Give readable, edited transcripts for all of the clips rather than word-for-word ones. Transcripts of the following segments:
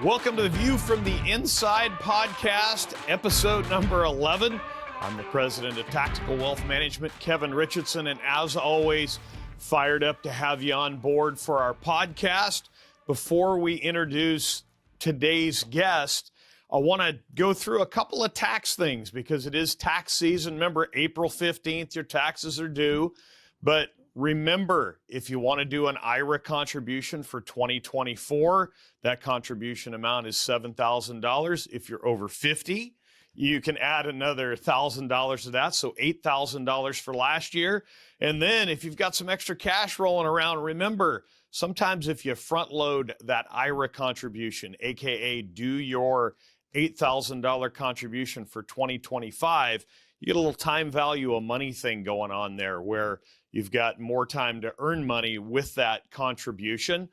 Welcome to the View from the Inside podcast, episode number 11. I'm the president of Tactical Wealth Management, Kevin Richardson, and as always, fired up to have you on board for our podcast. Before we introduce today's guest, I want to go through a couple of tax things because it is tax season. Remember, April 15th, your taxes are due. But remember, if you want to do an IRA contribution for 2024, that contribution amount is $7,000. If you're over 50, you can add another $1,000 to that, so $8,000 for last year. And then if you've got some extra cash rolling around, remember, sometimes if you front load that IRA contribution, aka do your $8,000 contribution for 2025, you get a little time value of money thing going on there where you've got more time to earn money with that contribution.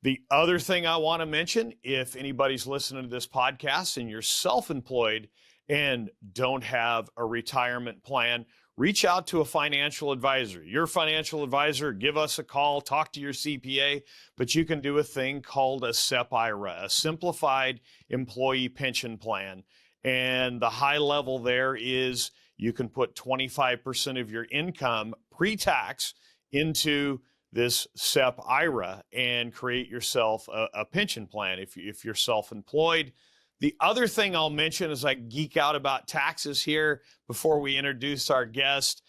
The other thing I want to mention, if anybody's listening to this podcast and you're self-employed and don't have a retirement plan, reach out to a financial advisor. Your financial advisor, give us a call, talk to your CPA, but you can do a thing called a SEP IRA, a simplified employee pension plan. And the high level there is you can put 25% of your income pre-tax into this SEP IRA and create yourself a pension plan if you're self-employed. The other thing I'll mention as I geek out about taxes here before we introduce our guest,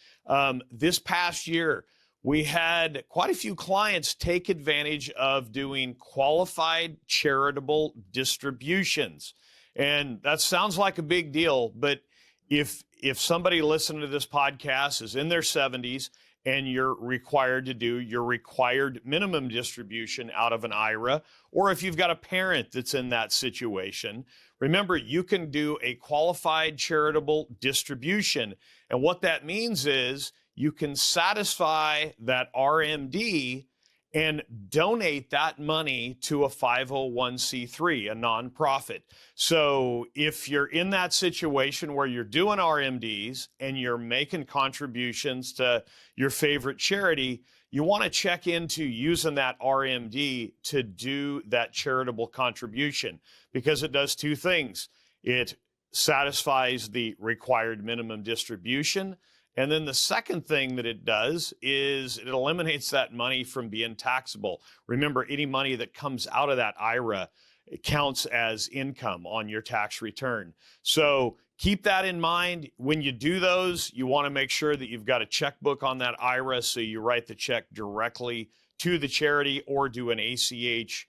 this past year, we had quite a few clients take advantage of doing qualified charitable distributions. And that sounds like a big deal, but if somebody listening to this podcast is in their 70s and you're required to do your required minimum distribution out of an IRA, or if you've got a parent that's in that situation, remember, you can do a qualified charitable distribution. And what that means is you can satisfy that RMD and donate that money to a 501c3, a nonprofit. So if you're in that situation where you're doing RMDs and you're making contributions to your favorite charity, you want to check into using that RMD to do that charitable contribution because it does two things. It satisfies the required minimum distribution. And then the second thing that it does is it eliminates that money from being taxable. Remember, any money that comes out of that IRA, it counts as income on your tax return. So keep that in mind. When you do those, you want to make sure that you've got a checkbook on that IRA so you write the check directly to the charity or do an ACH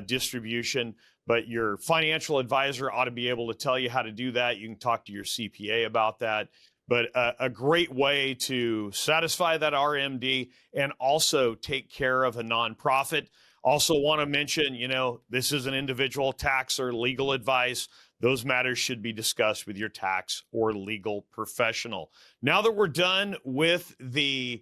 distribution. But your financial advisor ought to be able to tell you how to do that. You can talk to your CPA about that. But a great way to satisfy that RMD and also take care of a nonprofit. Also want to mention, this is an individual tax or legal advice. Those matters should be discussed with your tax or legal professional. Now that we're done with the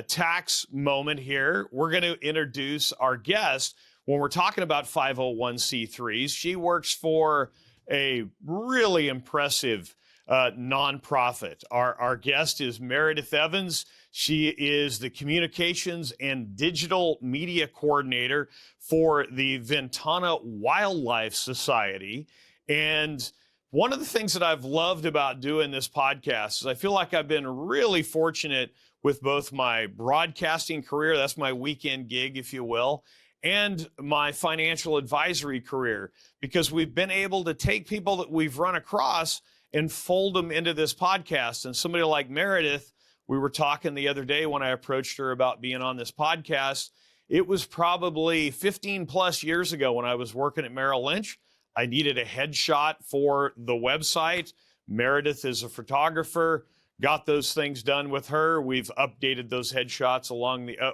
tax moment here, we're going to introduce our guest. When we're talking about 501c3s, she works for a really impressive nonprofit. Our guest is Meredith Evans. She is the communications and digital media coordinator for the Ventana Wildlife Society. And one of the things that I've loved about doing this podcast is I feel like I've been really fortunate with both my broadcasting career, that's my weekend gig, if you will, and my financial advisory career, because we've been able to take people that we've run across and fold them into this podcast. And somebody like Meredith, we were talking the other day when I approached her about being on this podcast. It was probably 15 plus years ago when I was working at Merrill Lynch. I needed a headshot for the website. Meredith is a photographer, got those things done with her. We've updated those headshots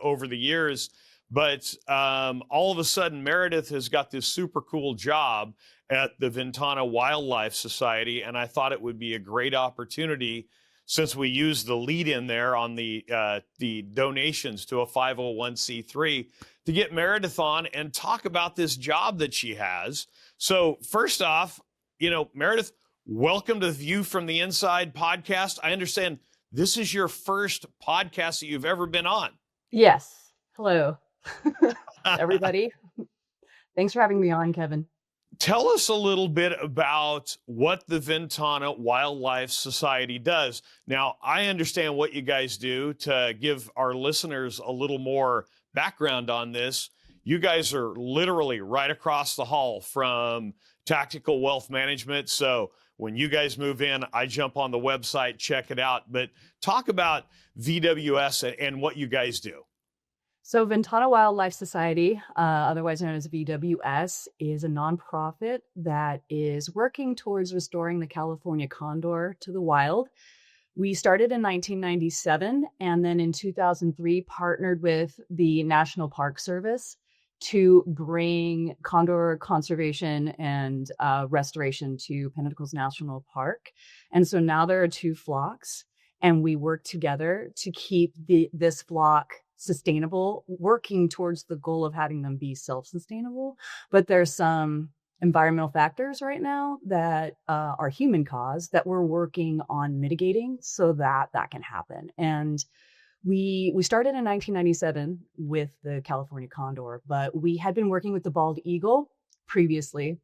over the years. But all of a sudden, Meredith has got this super cool job at the Ventana Wildlife Society, and I thought it would be a great opportunity, since we used the lead in there on the donations to a 501c3, to get Meredith on and talk about this job that she has. So first off, Meredith, welcome to the View from the Inside podcast. I understand this is your first podcast that you've ever been on. Yes. Hello, everybody. Thanks for having me on, Kevin. Tell us a little bit about what the Ventana Wildlife Society does. Now, I understand what you guys do. To give our listeners a little more background on this, you guys are literally right across the hall from Tactical Wealth Management. So when you guys move in, I jump on the website, check it out. But talk about VWS and what you guys do. So Ventana Wildlife Society, otherwise known as VWS, is a nonprofit that is working towards restoring the California Condor to the wild. We started in 1997 and then in 2003 partnered with the National Park Service to bring condor conservation and restoration to Pinnacles National Park. And so now there are two flocks, and we work together to keep this flock sustainable, working towards the goal of having them be self-sustainable. But there's some environmental factors right now that are human caused that we're working on mitigating so that that can happen. And we started in 1997 with the California Condor, but we had been working with the bald eagle previously.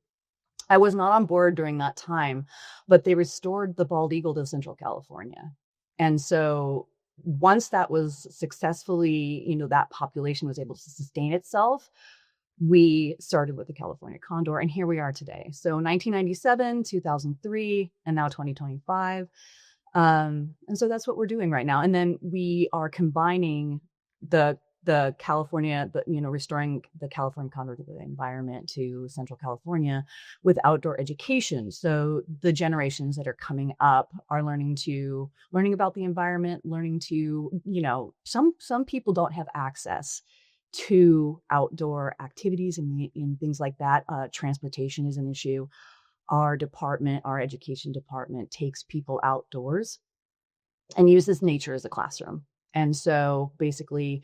I was not on board during that time, but they restored the bald eagle to Central California. And so once that was successfully, that population was able to sustain itself, we started with the California Condor, and here we are today. So 1997, 2003, and now 2025. And so that's what we're doing right now. And then we are combining the California, restoring the California Condor to the environment to Central California with outdoor education. So the generations that are coming up are learning about the environment, learning to, some people don't have access to outdoor activities and things like that. Transportation is an issue. Our education department takes people outdoors and uses nature as a classroom. And so basically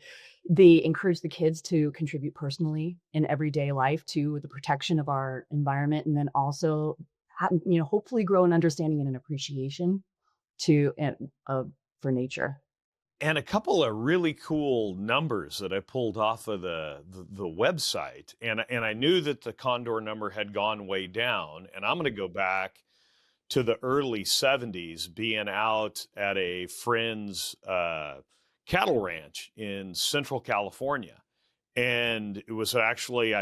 they encourage the kids to contribute personally in everyday life to the protection of our environment, and then also, hopefully grow an understanding and an appreciation for nature. And a couple of really cool numbers that I pulled off of the website. And I knew that the Condor number had gone way down. And I'm going to go back to the early 70s, being out at a friend's cattle ranch in Central California. And it was actually,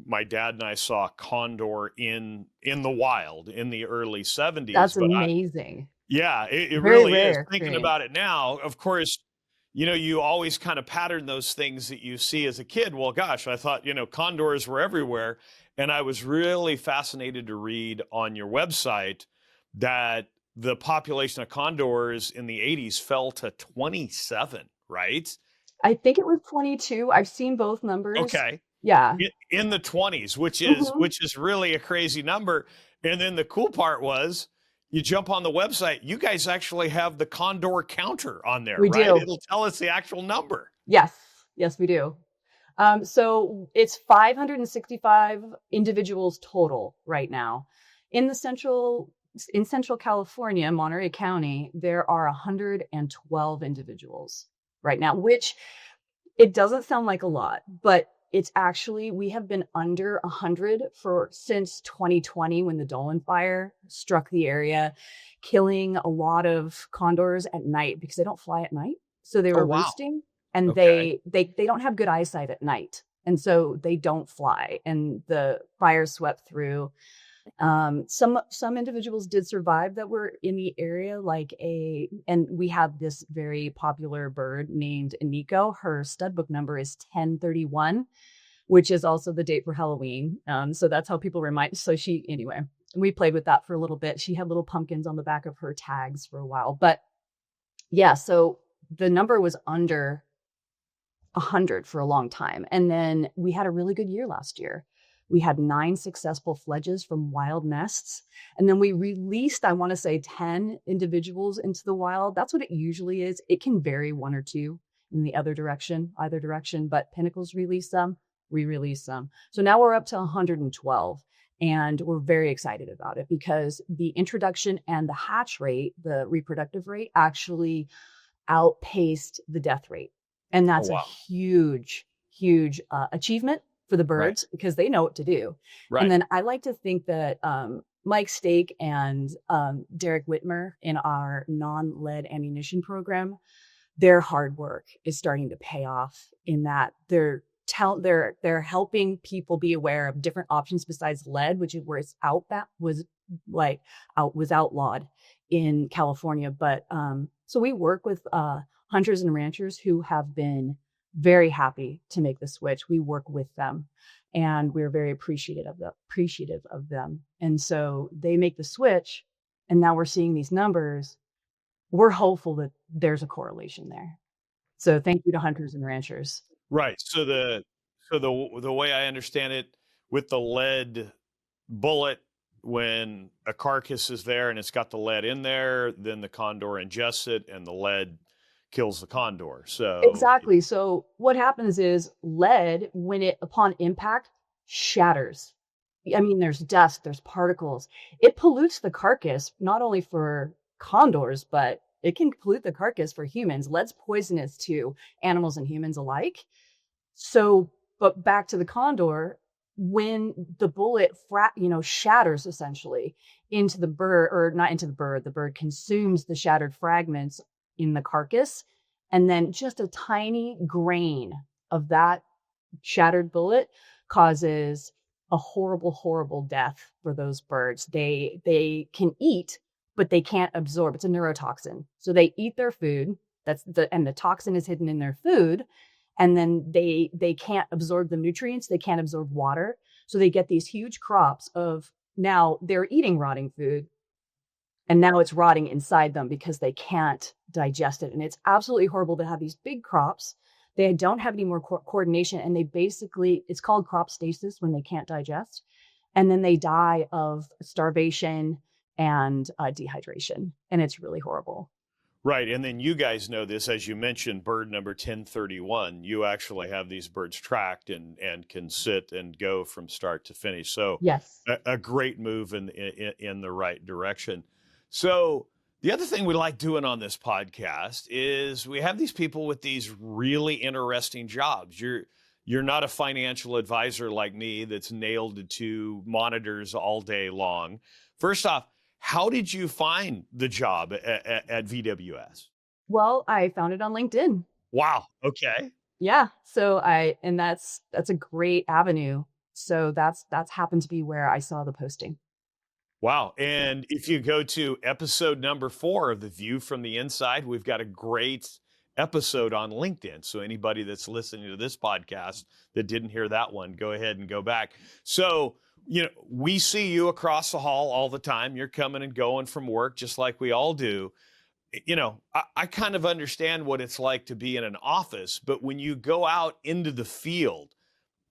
my dad and I saw a condor in the wild in the early 70s. That's amazing. Yeah, it really is. Thinking about it now, of course, you always kind of pattern those things that you see as a kid. Well, gosh, I thought, condors were everywhere. And I was really fascinated to read on your website that the population of condors in the 80s fell to 27, right? I think it was 22. I've seen both numbers. Okay. Yeah. In the 20s, which is really a crazy number. And then the cool part was, you jump on the website, you guys actually have the condor counter on there, we right? Do. It'll tell us the actual number. Yes, we do. So it's 565 individuals total right now. In Central California, Monterey County, there are 112 individuals right now, which it doesn't sound like a lot, but it's actually, we have been under 100 since 2020 when the Dolan fire struck the area, killing a lot of condors at night because they don't fly at night. So they were roosting, and they don't have good eyesight at night. And so they don't fly, and the fire swept through. Some individuals did survive that were in the area, and we have this very popular bird named Iniko. Her stud book number is 1031, which is also the date for Halloween. So that's how people remind. So anyway, we played with that for a little bit. She had little pumpkins on the back of her tags for a while, but yeah, so the number was under 100 for a long time. And then we had a really good year last year. We had 9 successful fledges from wild nests. And then we released, I want to say 10 individuals into the wild. That's what it usually is. It can vary 1 or 2 in the either direction, but Pinnacles release them, we release them. So now we're up to 112. And we're very excited about it because the introduction and the hatch rate, the reproductive rate, actually outpaced the death rate. And that's a huge, huge achievement for the Right. birds because they know what to do. And Right. then I like to think that Mike Stake and Derek Whitmer in our non-lead ammunition program, their hard work is starting to pay off in that they're helping people be aware of different options besides lead, which is where it's was outlawed in California. But so we work with hunters and ranchers who have been very happy to make the switch. We work with them, and we're very appreciative of them. And so they make the switch, and now we're seeing these numbers. We're hopeful that there's a correlation there. So thank you to hunters and ranchers. Right. So the way I understand it, with the lead bullet, when a carcass is there and it's got the lead in there, then the condor ingests it and the lead kills the condor. So Exactly. So what happens is lead, when it upon impact, shatters. I mean, there's dust, there's particles. It pollutes the carcass, not only for condors, but it can pollute the carcass for humans. Lead's poisonous to animals and humans alike. So, but back to the condor, when the bullet shatters essentially into the bird, or not into the bird consumes the shattered fragments in the carcass, and then just a tiny grain of that shattered bullet causes a horrible, horrible death for those birds. They can eat, but they can't absorb. It's a neurotoxin. So they eat their food. And the toxin is hidden in their food. And then they can't absorb the nutrients. They can't absorb water. So they get these huge crops of, now they're eating rotting food, and now it's rotting inside them because they can't digest it. And it's absolutely horrible to have these big crops. They don't have any more coordination, and it's called crop stasis when they can't digest. And then they die of starvation and dehydration. And it's really horrible. right. And then you guys know this, as you mentioned, bird number 1031. You actually have these birds tracked and can sit and go from start to finish. So Yes. a great move in the right direction. So the other thing we like doing on this podcast is we have these people with these really interesting jobs. You're not a financial advisor like me that's nailed to monitors all day long. First off, how did you find the job at VWS? Well, I found it on LinkedIn. Wow. Okay. Yeah. So that's a great avenue. So that's happened to be where I saw the posting. Wow. And if you go to episode number 4 of The View from the Inside, we've got a great episode on LinkedIn. So anybody that's listening to this podcast that didn't hear that one, go ahead and go back. So, we see you across the hall all the time. You're coming and going from work just like we all do. I kind of understand what it's like to be in an office, but when you go out into the field,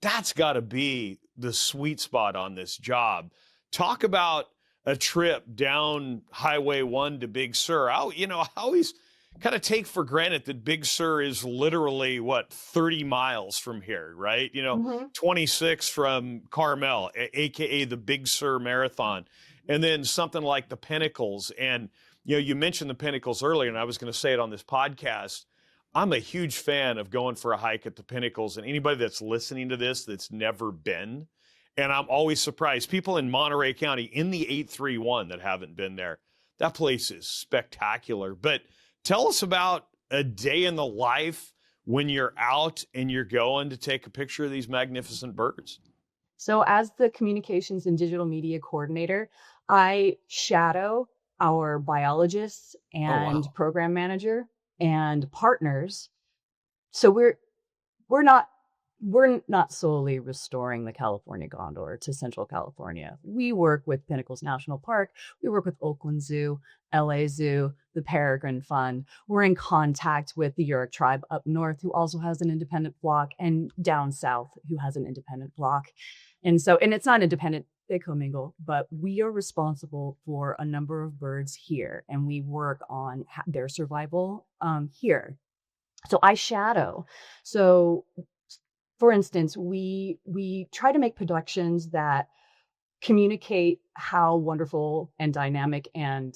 that's got to be the sweet spot on this job. Talk about a trip down Highway 1 to Big Sur. I always kind of take for granted that Big Sur is literally 30 miles from here, right? 26 from Carmel, aka the Big Sur Marathon, and then something like the Pinnacles. And you mentioned the Pinnacles earlier, and I was going to say it on this podcast. I'm a huge fan of going for a hike at the Pinnacles, and anybody that's listening to this that's never been, and I'm always surprised, people in Monterey County in the 831 that haven't been there, that place is spectacular. But tell us about a day in the life when you're out and you're going to take a picture of these magnificent birds. So as the communications and digital media coordinator, I shadow our biologists and program manager and partners. So we're not solely restoring the California Condor to Central California. We work with Pinnacles National Park. We work with Oakland Zoo, LA Zoo, the Peregrine Fund. We're in contact with the Yurok tribe up north, who also has an independent flock, and down south, who has an independent flock. And it's not independent, they commingle, but we are responsible for a number of birds here, and we work on their survival here. So I shadow. So for instance, we try to make productions that communicate how wonderful and dynamic and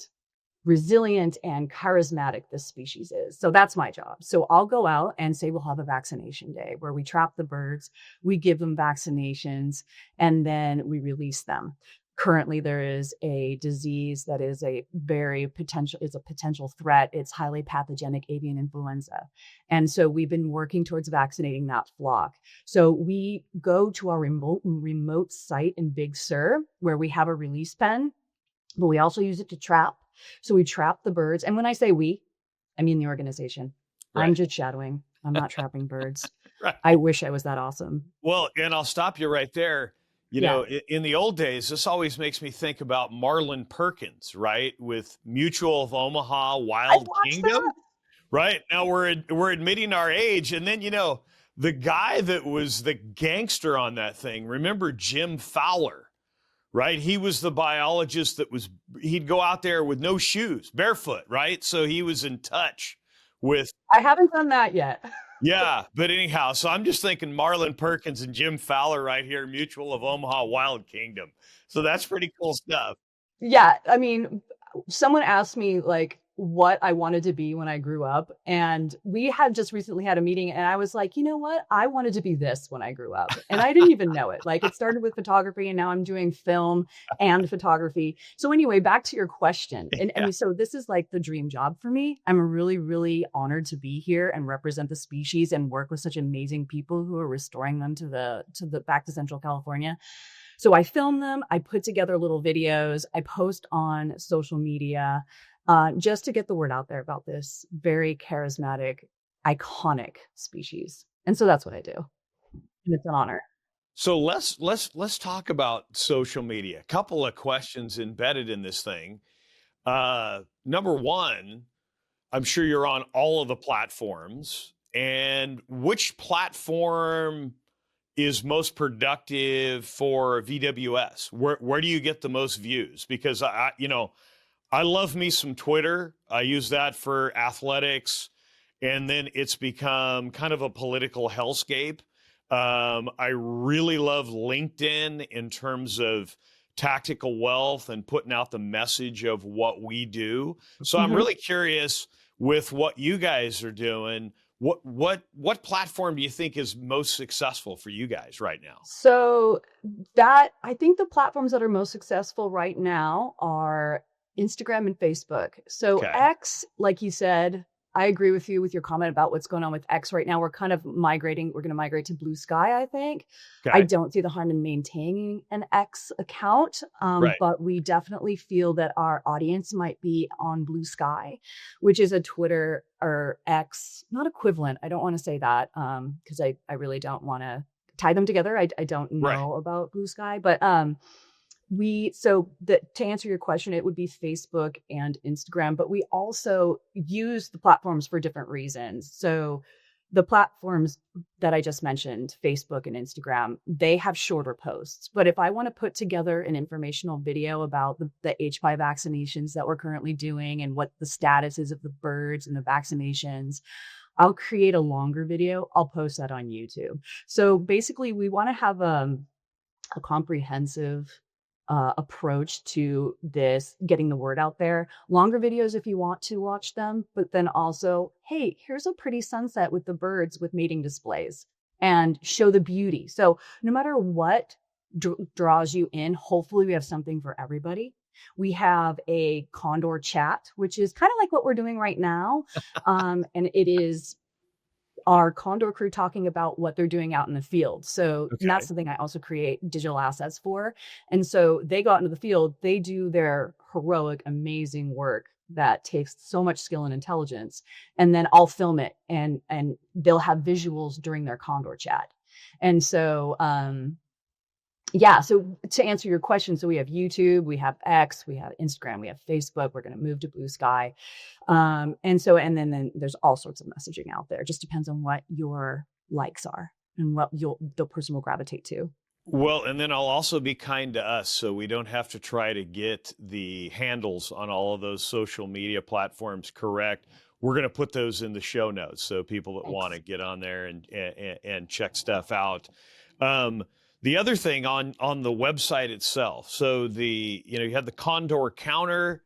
resilient and charismatic this species is. So that's my job. So I'll go out and say we'll have a vaccination day where we trap the birds, we give them vaccinations, and then we release them. Currently, there is a disease that is a potential threat. It's highly pathogenic avian influenza. And so we've been working towards vaccinating that flock. So we go to our remote site in Big Sur where we have a release pen, but we also use it to trap. So we trap the birds. And when I say we, I mean the organization. Right. I'm just shadowing. I'm not trapping birds. Right. I wish I was that awesome. Well, and I'll stop you right there. You know, in the old days, this always makes me think about Marlon Perkins, right? With Mutual of Omaha, Wild Kingdom. That. Right. Now we're admitting our age. And then, you know, the guy that was the gangster on that thing, remember Jim Fowler? Right. He was the biologist he'd go out there with no shoes, barefoot. Right. So he was in touch with. I haven't done that yet. Yeah. But anyhow, so I'm just thinking Marlon Perkins and Jim Fowler right here, Mutual of Omaha, Wild Kingdom. So that's pretty cool stuff. Yeah. I mean, someone asked me like what I wanted to be when I grew up. And we had just recently had a meeting and I was like, you know what? I wanted to be this when I grew up. And I didn't even know it. Like it started with photography and now I'm doing film and photography. So anyway, back to your question. And so this is like the dream job for me. I'm really, really honored to be here and represent the species and work with such amazing people who are restoring them to the back to Central California. So I film them, I put together little videos, I post on social media, just to get the word out there about this very charismatic, iconic species. And so that's what I do. And it's an honor. So let's talk about social media. A couple of questions embedded in this thing. Number one, I'm sure you're on all of the platforms. And which platform is most productive for VWS? Where do you get the most views? Because I love me some Twitter. I use that for athletics, and then it's become kind of a political hellscape. I really love LinkedIn in terms of tactical wealth and putting out the message of what we do. So I'm really curious with what you guys are doing. What platform do you think is most successful for you guys right now? So I think the platforms that are most successful right now are Instagram and Facebook. So X, like you said, I agree with you with your comment about what's going on with X right now. We're kind of migrating. We're going to migrate to Blue Sky, I think. I don't see the harm in maintaining an X account, but we definitely feel that our audience might be on Blue Sky, which is a Twitter or X, not equivalent. I don't want to say that because I really don't want to tie them together. I don't know about Blue Sky, but to answer your question, it would be Facebook and Instagram, but we also use the platforms for different reasons. So the platforms that I just mentioned, Facebook and Instagram, they have shorter posts. But if I want to put together an informational video about the H5 vaccinations that we're currently doing and what the status is of the birds and the vaccinations, I'll create a longer video. I'll post that on YouTube. So basically, we want to have a comprehensive approach to this, getting the word out there. Longer videos if you want to watch them, but then also, hey, here's a pretty sunset with the birds with mating displays and show the beauty. So no matter what draws you in, hopefully we have something for everybody. We have a Condor chat, which is kind of like what we're doing right now. And it is our Condor crew talking about what they're doing out in the field. So that's something I also create digital assets for. And so they go out into the field, they do their heroic, amazing work that takes so much skill and intelligence. And then I'll film it and they'll have visuals during their Condor chat. And so, so to answer your question, so we have YouTube, we have X, we have Instagram, we have Facebook, we're going to move to Blue Sky. And then there's all sorts of messaging out there. It just depends on what your likes are and what the person will gravitate to. Well, and then I'll also be kind to us so we don't have to try to get the handles on all of those social media platforms correct. We're going to put those in the show notes so people that want to get on there and check stuff out. The other thing on the website itself, so you have the Condor counter.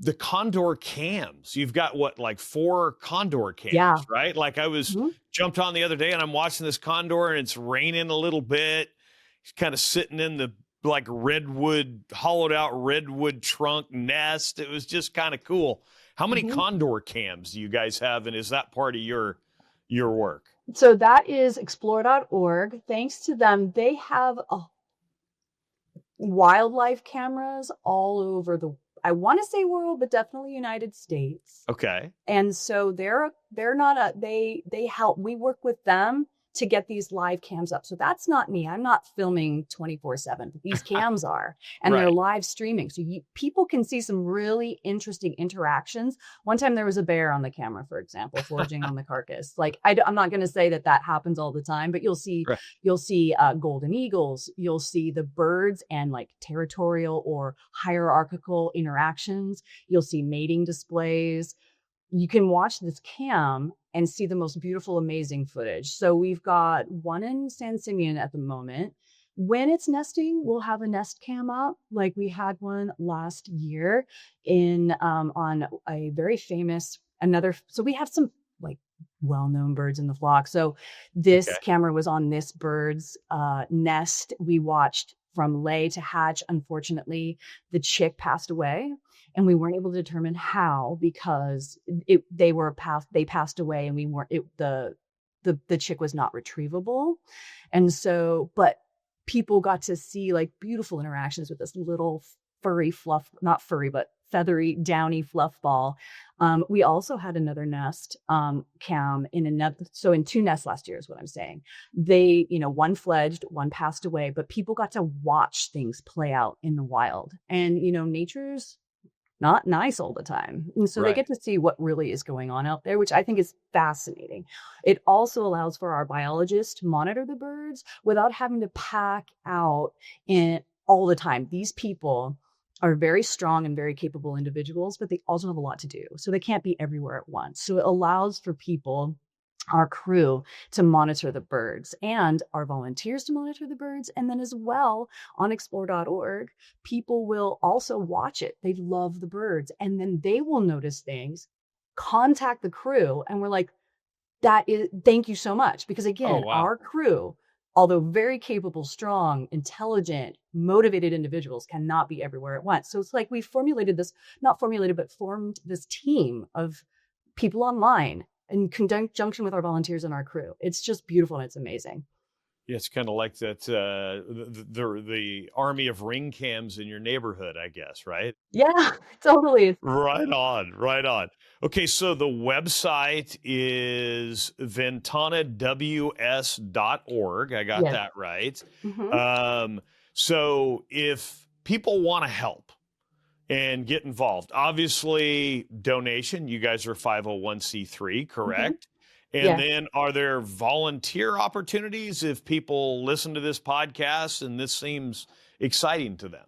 the Condor cams. You've got what, like 4 Condor cams, Yeah. right? Like I was jumped on the other day and I'm watching this Condor and it's raining a little bit. He's kind of sitting in the like hollowed out redwood trunk nest. It was just kind of cool. How many Condor cams do you guys have? And is that part of your work? So that is explore.org. Thanks to them, they have wildlife cameras all over I want to say world, but definitely United States. Okay. And so they're not they help. We work with them to get these live cams up. So that's not me. I'm not filming 24/7. These cams are, and they're live streaming. So people can see some really interesting interactions. One time there was a bear on the camera, for example, foraging on the carcass. Like I'm not going to say that happens all the time, but you'll see golden eagles. You'll see the birds and like territorial or hierarchical interactions. You'll see mating displays. You can watch this cam and see the most beautiful, amazing footage. So we've got one in San Simeon at the moment. When it's nesting, we'll have a nest cam up, like we had one last year on a very famous So we have some like well-known birds in the flock. So this camera was on this bird's nest. We watched from lay to hatch. Unfortunately, the chick passed away. And we weren't able to determine how, because they passed away, and the chick was not retrievable. And so, but people got to see like beautiful interactions with this little not furry, but feathery, downy fluff ball. We also had another nest cam in 2 nests last year is what I'm saying. They, one fledged, one passed away, but people got to watch things play out in the wild. And, nature's not nice all the time. And so they get to see what really is going on out there, which I think is fascinating. It also allows for our biologists to monitor the birds without having to pack out in all the time. These people are very strong and very capable individuals, but they also have a lot to do. So they can't be everywhere at once. So it allows for people, our crew, to monitor the birds, and our volunteers to monitor the birds. And then as well, on explore.org, people will also watch it. They love the birds, and then they will notice things, contact the crew, and we're like, thank you so much. Because again, our crew, although very capable, strong, intelligent, motivated individuals, cannot be everywhere at once. So it's like we formed this team of people online in conjunction with our volunteers and our crew. It's just beautiful and it's amazing. Yeah, it's kind of like that the army of ring cams in your neighborhood, I guess, right? Yeah, totally. Right on. Okay, so the website is ventanaws.org. I got that right. So if people want to help and get involved, obviously donation, you guys are 501c3, correct? And then are there volunteer opportunities if people listen to this podcast and this seems exciting to them?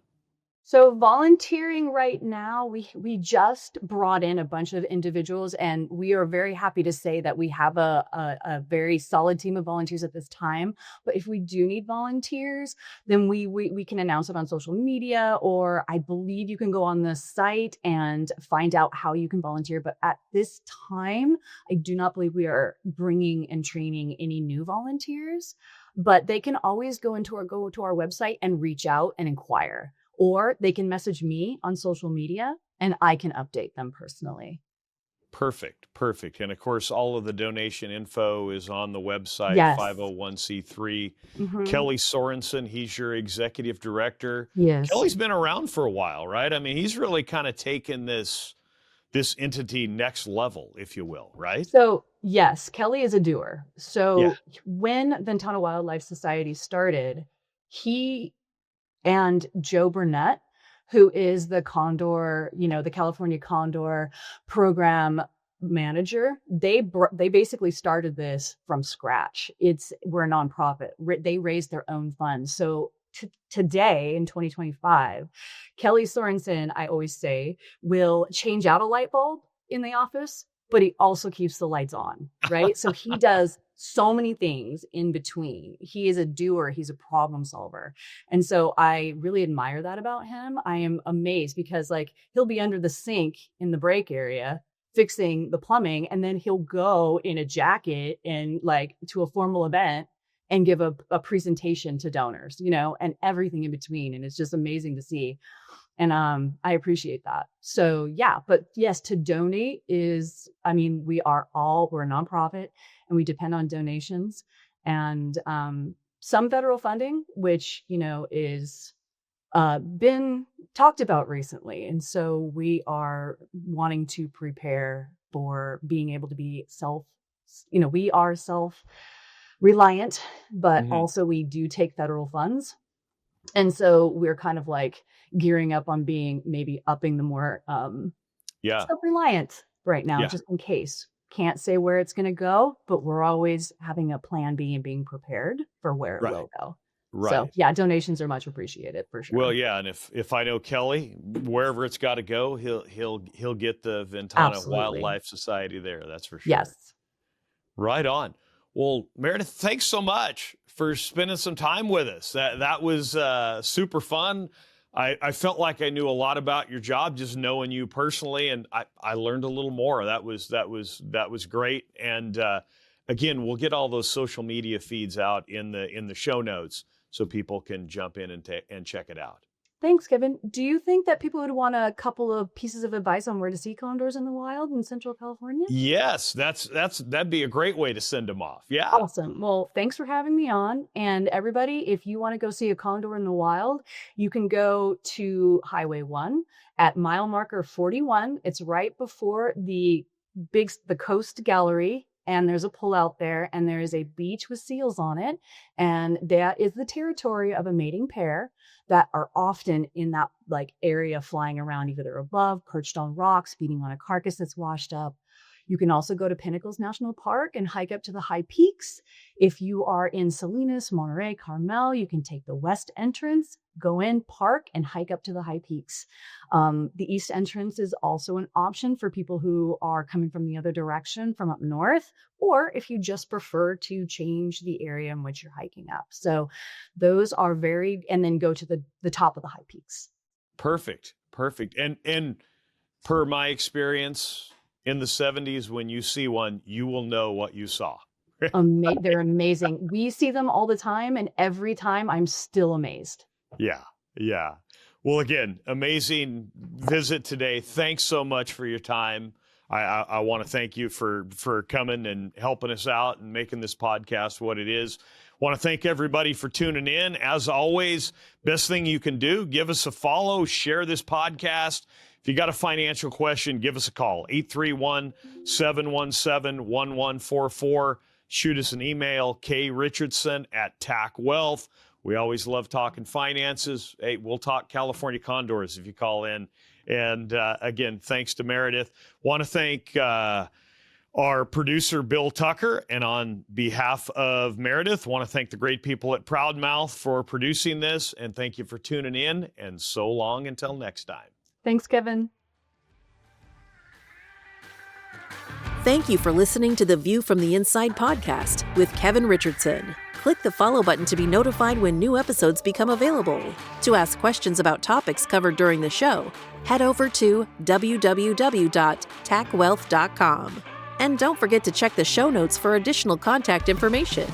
So volunteering right now, we just brought in a bunch of individuals, and we are very happy to say that we have a very solid team of volunteers at this time. But if we do need volunteers, then we can announce it on social media, or I believe you can go on the site and find out how you can volunteer. But at this time, I do not believe we are bringing and training any new volunteers, but they can always go to our website and reach out and inquire. Or they can message me on social media and I can update them personally. Perfect. And of course, all of the donation info is on the website, 501c3. Kelly Sorensen, he's your executive director. Yes. Kelly's been around for a while, right? I mean, he's really kind of taken this entity next level, if you will, right? So yes, Kelly is a doer. So when Ventana Wildlife Society started, he and Joe Burnett, who is the Condor, the California Condor program manager, they basically started this from scratch. We're a nonprofit. They raised their own funds. So today in 2025, Kelly Sorensen, I always say, will change out a light bulb in the office, but he also keeps the lights on, right? So he does so many things in between. He is a doer. He's a problem solver. And so I really admire that about him. I am amazed because like he'll be under the sink in the break area fixing the plumbing, and then he'll go in a jacket and like to a formal event and give a presentation to donors, and everything in between. And it's just amazing to see. And I appreciate that. So yeah, but yes, to donate is, we're a nonprofit and we depend on donations and some federal funding, which, is been talked about recently. And so we are wanting to prepare for being able to be we are self-reliant, but also we do take federal funds. And so we're kind of like gearing up on maybe upping the more self-reliant right now, just in case. Can't say where it's going to go, but we're always having a plan B and being prepared for where it will go. Right. So yeah, donations are much appreciated for sure. Well, yeah, and if I know Kelly, wherever it's got to go, he'll get the Ventana Wildlife Society there. That's for sure. Yes. Right on. Well, Meredith, thanks so much for spending some time with us. That was super fun. I felt like I knew a lot about your job just knowing you personally, and I learned a little more. That was great. And again, we'll get all those social media feeds out in the show notes so people can jump in and check it out. Thanks, Kevin. Do you think that people would want a couple of pieces of advice on where to see condors in the wild in Central California? Yes, that'd be a great way to send them off. Yeah. Awesome. Well, thanks for having me on. And everybody, if you want to go see a condor in the wild, you can go to Highway 1 at mile marker 41. It's right before the Coast Gallery. And there's a pull out there, and there is a beach with seals on it. And that is the territory of a mating pair that are often in that like area flying around, either they're above, perched on rocks, feeding on a carcass that's washed up. You can also go to Pinnacles National Park and hike up to the high peaks. If you are in Salinas, Monterey, Carmel, you can take the west entrance, go in, park, and hike up to the high peaks. The east entrance is also an option for people who are coming from the other direction from up north, or if you just prefer to change the area in which you're hiking up. So those are and then go to the top of the high peaks. Perfect. And per my experience, in the 70s, when you see one, you will know what you saw. They're amazing. We see them all the time, and every time I'm still amazed. Yeah. Well, again, amazing visit today. Thanks so much for your time. I want to thank you for coming and helping us out and making this podcast what it is. Want to thank everybody for tuning in. As always, best thing you can do, give us a follow, share this podcast. If you got a financial question, give us a call, 831-717-1144. Shoot us an email, krichardson@TAC-Wealth. We always love talking finances. Hey, we'll talk California Condors if you call in. And again, thanks to Meredith. Want to thank our producer, Bill Tucker. And on behalf of Meredith, want to thank the great people at Proudmouth for producing this. And thank you for tuning in. And so long until next time. Thanks, Kevin. Thank you for listening to the View from the Inside podcast with Kevin Richardson. Click the follow button to be notified when new episodes become available. To ask questions about topics covered during the show, head over to www.tacwealth.com. And don't forget to check the show notes for additional contact information.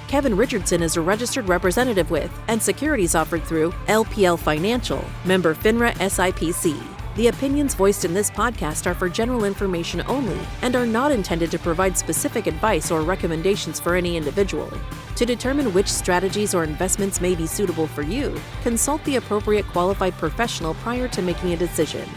Kevin Richardson is a registered representative with and securities offered through LPL Financial, member FINRA SIPC. The opinions voiced in this podcast are for general information only and are not intended to provide specific advice or recommendations for any individual. To determine which strategies or investments may be suitable for you, consult the appropriate qualified professional prior to making a decision.